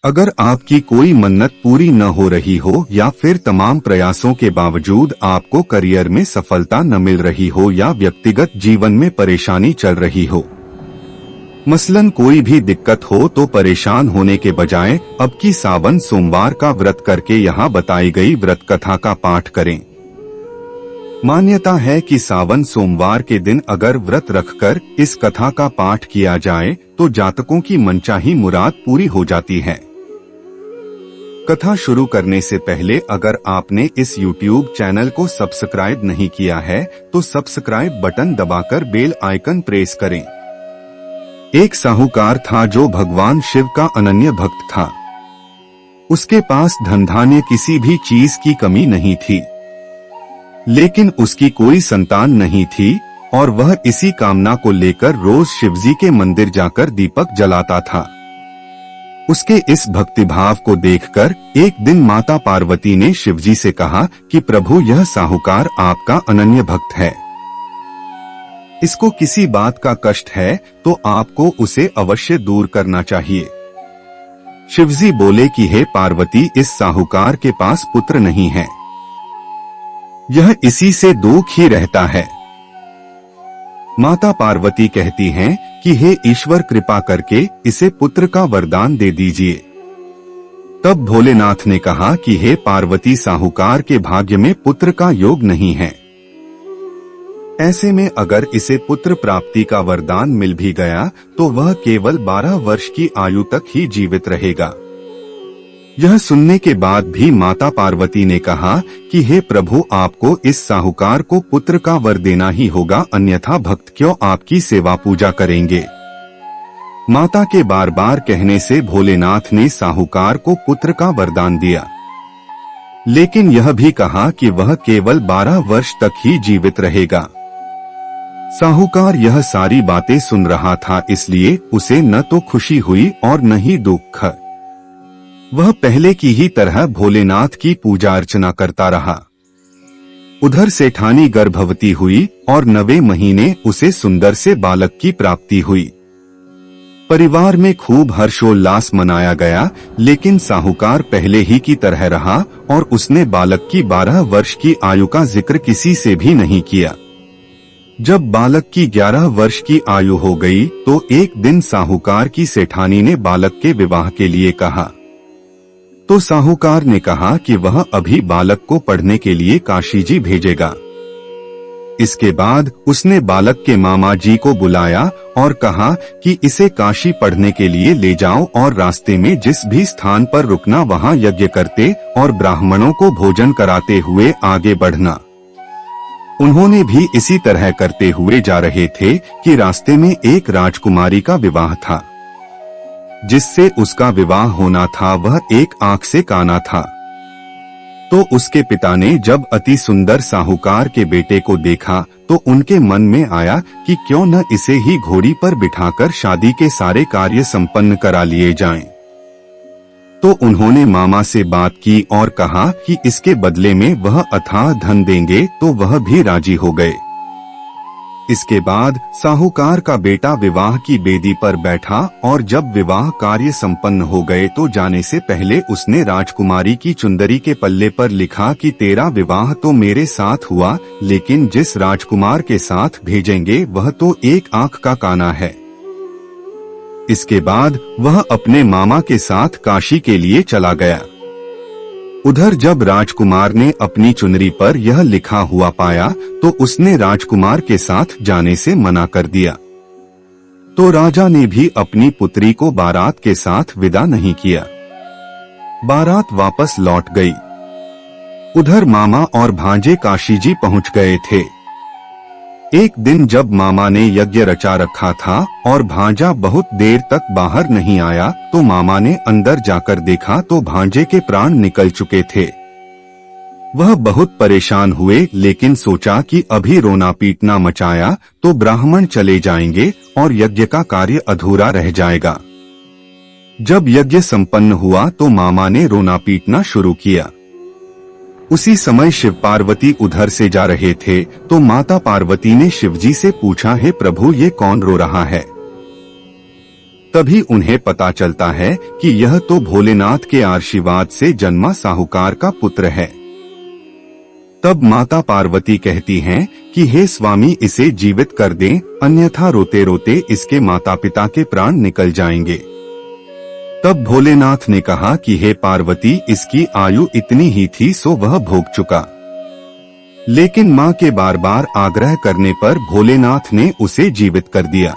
अगर आपकी कोई मन्नत पूरी न हो रही हो या फिर तमाम प्रयासों के बावजूद आपको करियर में सफलता न मिल रही हो या व्यक्तिगत जीवन में परेशानी चल रही हो, मसलन कोई भी दिक्कत हो, तो परेशान होने के बजाय अब की सावन सोमवार का व्रत करके यहाँ बताई गई व्रत कथा का पाठ करें। मान्यता है कि सावन सोमवार के दिन अगर व्रत रखकर इस कथा का पाठ किया जाए तो जातकों की मनचाही मुराद पूरी हो जाती है। कथा शुरू करने से पहले अगर आपने इस YouTube चैनल को सब्सक्राइब नहीं किया है तो सब्सक्राइब बटन दबाकर बेल आइकन प्रेस करें। एक साहूकार था जो भगवान शिव का अनन्य भक्त था। उसके पास धन धान्य किसी भी चीज की कमी नहीं थी, लेकिन उसकी कोई संतान नहीं थी और वह इसी कामना को लेकर रोज शिवजी के मंदिर जाकर दीपक जलाता था। उसके इस भक्तिभाव को देखकर एक दिन माता पार्वती ने शिवजी से कहा कि प्रभु, यह साहूकार आपका अनन्य भक्त है, इसको किसी बात का कष्ट है तो आपको उसे अवश्य दूर करना चाहिए। शिवजी बोले कि हे पार्वती, इस साहूकार के पास पुत्र नहीं है, यह इसी से दुख ही रहता है। माता पार्वती कहती हैं कि हे ईश्वर, कृपा करके इसे पुत्र का वरदान दे दीजिए। तब भोलेनाथ ने कहा कि हे पार्वती, साहूकार के भाग्य में पुत्र का योग नहीं है। ऐसे में अगर इसे पुत्र प्राप्ति का वरदान मिल भी गया तो वह केवल 12 वर्ष की आयु तक ही जीवित रहेगा। यह सुनने के बाद भी माता पार्वती ने कहा कि हे प्रभु, आपको इस साहूकार को पुत्र का वर देना ही होगा, अन्यथा भक्त क्यों आपकी सेवा पूजा करेंगे। माता के बार बार कहने से भोलेनाथ ने साहूकार को पुत्र का वरदान दिया, लेकिन यह भी कहा कि वह केवल 12 वर्ष तक ही जीवित रहेगा। साहूकार यह सारी बातें सुन रहा था, इसलिए उसे न तो खुशी हुई और न ही दुख। वह पहले की ही तरह भोलेनाथ की पूजा अर्चना करता रहा। उधर सेठानी गर्भवती हुई और 9वें महीने उसे सुंदर से बालक की प्राप्ति हुई। परिवार में खूब हर्षोल्लास मनाया गया, लेकिन साहूकार पहले ही की तरह रहा और उसने बालक की 12 वर्ष की आयु का जिक्र किसी से भी नहीं किया। जब बालक की 11 वर्ष की आयु हो गई तो एक दिन साहूकार की सेठानी ने बालक के विवाह के लिए कहा। तो साहूकार ने कहा कि वह अभी बालक को पढ़ने के लिए काशी जी भेजेगा। इसके बाद उसने बालक के मामा जी को बुलाया और कहा कि इसे काशी पढ़ने के लिए ले जाओ और रास्ते में जिस भी स्थान पर रुकना वहां यज्ञ करते और ब्राह्मणों को भोजन कराते हुए आगे बढ़ना। उन्होंने भी इसी तरह करते हुए जा रहे थे कि रास्ते में एक राजकुमारी का विवाह था। जिससे उसका विवाह होना था वह एक आंख से काना था। तो उसके पिता ने जब अति सुंदर साहूकार के बेटे को देखा तो उनके मन में आया कि क्यों न इसे ही घोड़ी पर बिठाकर शादी के सारे कार्य संपन्न करा लिए जाएं। तो उन्होंने मामा से बात की और कहा कि इसके बदले में वह अथाह धन देंगे, तो वह भी राजी हो गए। इसके बाद साहूकार का बेटा विवाह की बेदी पर बैठा और जब विवाह कार्य संपन्न हो गए तो जाने से पहले उसने राजकुमारी की चुंदरी के पल्ले पर लिखा कि तेरा विवाह तो मेरे साथ हुआ, लेकिन जिस राजकुमार के साथ भेजेंगे वह तो एक आंख का काना है। इसके बाद वह अपने मामा के साथ काशी के लिए चला गया। उधर जब राजकुमार ने अपनी चुनरी पर यह लिखा हुआ पाया तो उसने राजकुमार के साथ जाने से मना कर दिया। तो राजा ने भी अपनी पुत्री को बारात के साथ विदा नहीं किया। बारात वापस लौट गई। उधर मामा और भांजे काशी जी पहुंच गए थे। एक दिन जब मामा ने यज्ञ रचा रखा था और भांजा बहुत देर तक बाहर नहीं आया तो मामा ने अंदर जाकर देखा तो भांजे के प्राण निकल चुके थे। वह बहुत परेशान हुए, लेकिन सोचा कि अभी रोना पीटना मचाया तो ब्राह्मण चले जाएंगे और यज्ञ का कार्य अधूरा रह जाएगा। जब यज्ञ संपन्न हुआ तो मामा ने रोना पीटना शुरू किया। उसी समय शिव पार्वती उधर से जा रहे थे तो माता पार्वती ने शिवजी से पूछा, हे प्रभु, ये कौन रो रहा है? तभी उन्हें पता चलता है कि यह तो भोलेनाथ के आशीर्वाद से जन्मा साहूकार का पुत्र है। तब माता पार्वती कहती हैं कि हे स्वामी, इसे जीवित कर दें, अन्यथा रोते रोते इसके माता पिता के प्राण निकल जाएंगे। तब भोलेनाथ ने कहा कि हे पार्वती, इसकी आयु इतनी ही थी सो वह भोग चुका। लेकिन मां के बार बार आग्रह करने पर भोलेनाथ ने उसे जीवित कर दिया।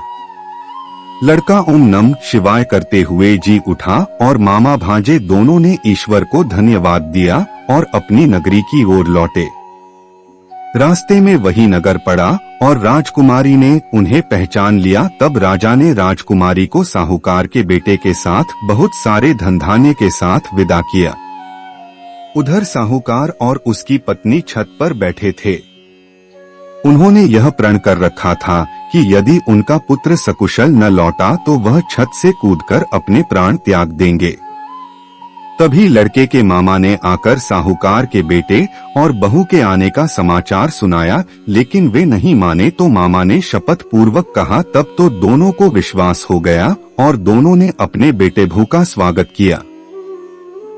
लड़का ओम नमः शिवाय करते हुए जी उठा और मामा भांजे दोनों ने ईश्वर को धन्यवाद दिया और अपनी नगरी की ओर लौटे। रास्ते में वही नगर पड़ा और राजकुमारी ने उन्हें पहचान लिया। तब राजा ने राजकुमारी को साहूकार के बेटे के साथ बहुत सारे धन धान्य के साथ विदा किया। उधर साहूकार और उसकी पत्नी छत पर बैठे थे। उन्होंने यह प्रण कर रखा था कि यदि उनका पुत्र सकुशल न लौटा तो वह छत से कूदकर अपने प्राण त्याग देंगे। तभी लड़के के मामा ने आकर साहूकार के बेटे और बहू के आने का समाचार सुनाया, लेकिन वे नहीं माने तो मामा ने शपथ पूर्वक कहा। तब तो दोनों को विश्वास हो गया और दोनों ने अपने बेटे भू का स्वागत किया।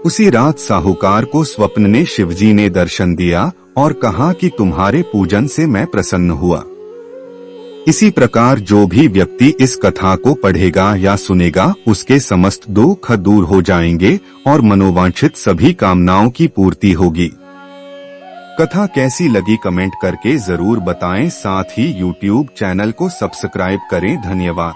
उसी रात साहूकार को स्वप्न में शिवजी ने दर्शन दिया और कहा कि तुम्हारे पूजन से मैं प्रसन्न हुआ। इसी प्रकार जो भी व्यक्ति इस कथा को पढ़ेगा या सुनेगा उसके समस्त दुख दूर हो जाएंगे और मनोवांछित सभी कामनाओं की पूर्ति होगी। कथा कैसी लगी कमेंट करके जरूर बताएं। साथ ही YouTube चैनल को सब्सक्राइब करें। धन्यवाद।